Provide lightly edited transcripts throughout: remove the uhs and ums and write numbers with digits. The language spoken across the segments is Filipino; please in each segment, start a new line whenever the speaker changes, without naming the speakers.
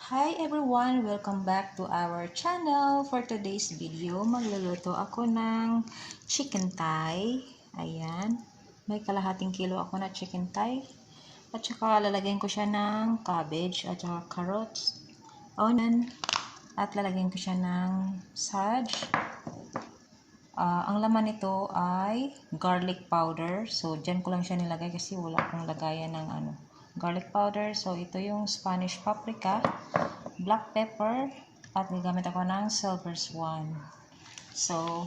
Hi everyone! Welcome back to our channel. For today's video, magluluto ako ng chicken thigh. Ayan. May kalahating kilo ako na chicken thigh. At saka lalagyan ko siya ng cabbage at saka carrots, onion, at lalagyan ko siya ng sage. Ang laman nito ay garlic powder. So, dyan ko lang siya nilagay kasi wala akong lagayan ng garlic powder. So, ito yung Spanish paprika, black pepper, at gagamit ako ng silver swan. So,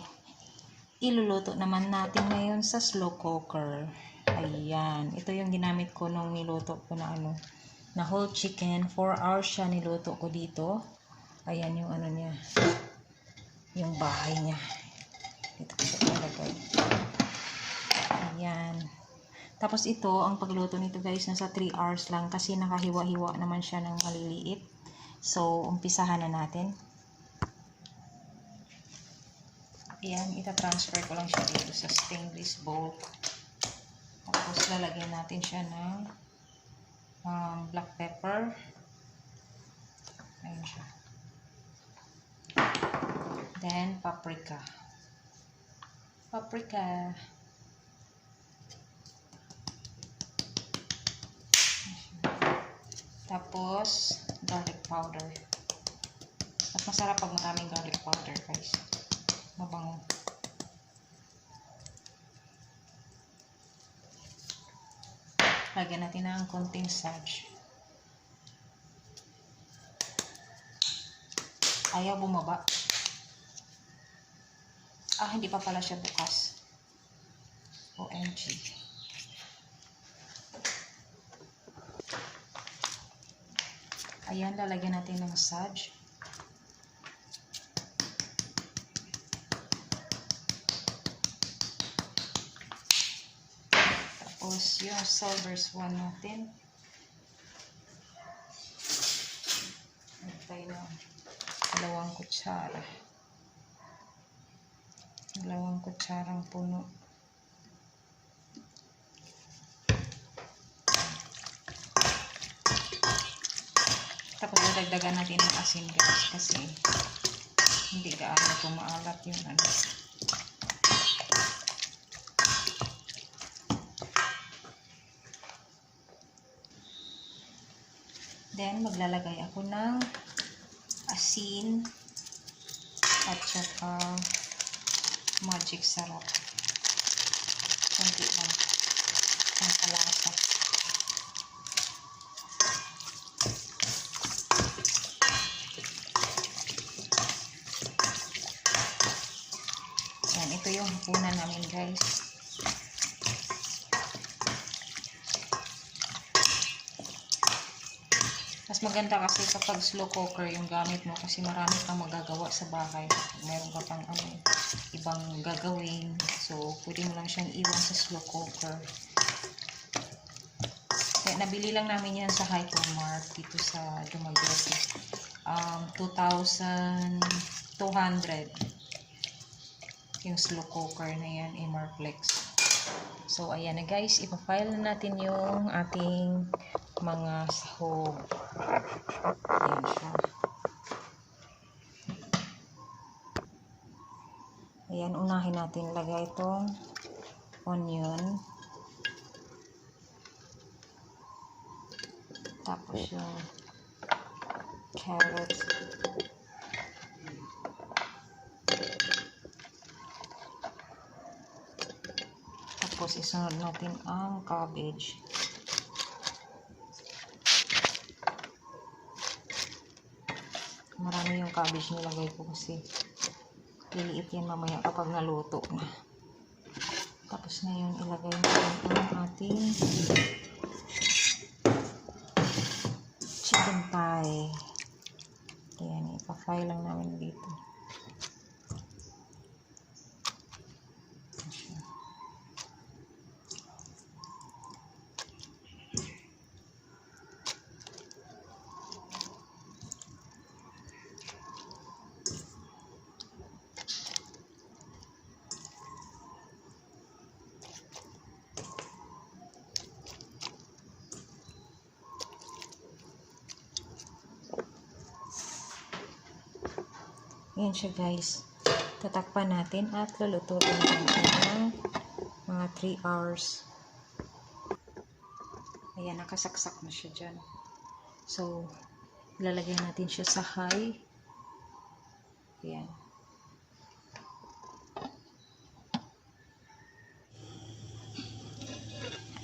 iluluto naman natin ngayon sa slow cooker. Ayan. Ito yung ginamit ko nung niluto ko na whole chicken. 4 hours siya niluto ko dito. Ayan yung niya. Yung bahay niya. Dito ko siya ilagay. Ayan. Tapos ito, ang pagluto nito guys, nasa 3 hours lang kasi nakahiwa-hiwa naman siya ng maliliit. So, umpisahan na natin. Ayan, ita-transfer ko lang siya dito sa stainless bowl. Tapos lalagyan natin siya ng black pepper. Ayan siya. Then, paprika. Tapos, garlic powder. Mas masarap pag maraming garlic powder, guys. Mabango. Lagyan natin ng konting sage. Ayaw bumaba. Hindi pa pala siya bukas. OMG. Ayan, lalagyan natin ng sage. Tapos, yung silver swan natin. Ito na. 2 kutsara. 2 kutsarang puno. Tapos, dagdagan natin ng asin guys kasi hindi gaano kumaalat yung Then, maglalagay ako ng asin at saka magic sarap. Kunti lang. Ang kalasa. Yan, ito yung hapunan namin guys. Mas maganda kasi kapag slow cooker yung gamit mo kasi marami kang magagawa sa bahay. Meron ka pang ibang gagawin. So, pwede mo lang siyang iwan sa slow cooker. Kaya nabili lang namin yan sa Hypermart dito sa Dumaguete. 2,200 yung slow cooker na yan, Emerflex. So, ayan na guys. Ipa-file na natin yung ating mga sahog. Ayan siya. Ayan, unahin natin lagay itong onion. Tapos yung carrots. Tapos isunod natin ang cabbage. Marami yung cabbage nilagay ko kasi liliit yan mamaya kapag naluto na. Tapos ngayon ilagay natin ang ating chicken thigh. Ayan, ipa-fry lang namin dito. Ayan siya guys. Tatakpan natin at lulutuin natin ng mga 3 hours. Ayan, nakasaksak na siya dyan. So, ilalagay natin siya sa high. Ayan.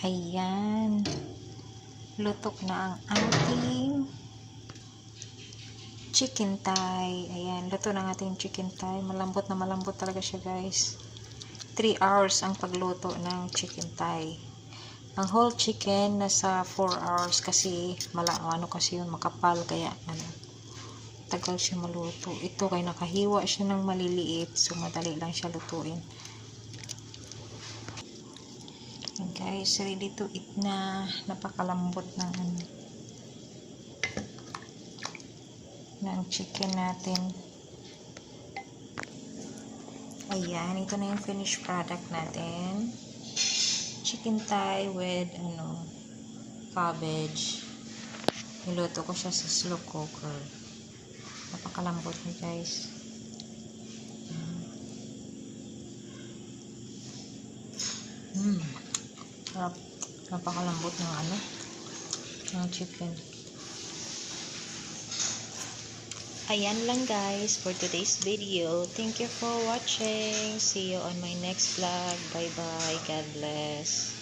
Ayan. Lutok na ang ating chicken thigh. Ayan, luto na ang ating chicken thigh. Malambot na malambot talaga siya guys. 3 hours ang pagluto ng chicken thigh. Ang whole chicken nasa 4 hours kasi kasi yun, makapal kaya tagal siya maluto. Ito kay nakahiwa siya ng maliliit, so madali lang siya lutuin. And guys, ready to eat na. Napakalambot ng chicken natin. Ayan, ito na yung finished product natin. Chicken thigh with cabbage. Niluto ko siya sa slow cooker. Napakalambot niya guys. Napakalambot ng chicken. Ayan lang guys for today's video. Thank you for watching. See you on my next vlog. Bye bye. God bless.